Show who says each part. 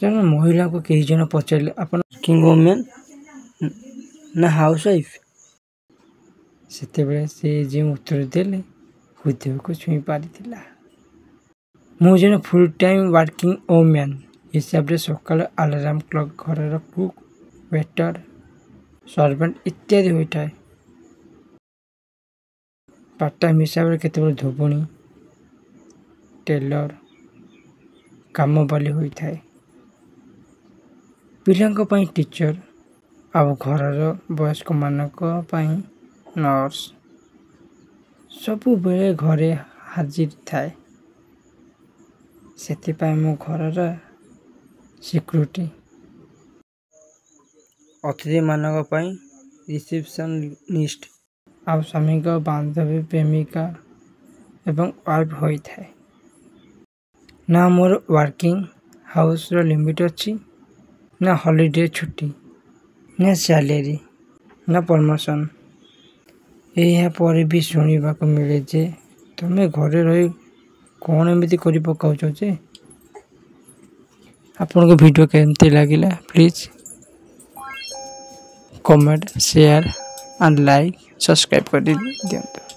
Speaker 1: जन महिला को कई जन पचारे आपण वर्किंग वुमेन ना हाउसवाइफ से जो उत्तर देले हृदय को छुई पारी मु जन फुल टाइम वर्किंग वुमेन हिसाब से सकाल अलार्म क्लॉक घर कुक वेटर सर्वेंट इत्यादि होता है। पार्ट टाइम हिसाब से केत धोबुणी टेलर काम बाली होता है। पिलांको पाई टीचर आउ घर वयस्क मानक नर्स सबु बेले घरे हाजिर थाए से मो घर सिक्यूरिटी अतिथि मानक रिसेप्शनिस्ट आउ स्वामी बांधवी प्रेमिका एवं वाइफ होता है। ना मोर वर्किंग हाउस लिमिट अच्छी ना हॉलिडे छुट्टी ना सैलरी ना प्रमोशन यापर भी शुणा को मिले जे तुम्हें घरे रही कौन एमती कर पकाउच जे आपन को वीडियो केमती लगिला please comment share and like subscribe कर दियंतु।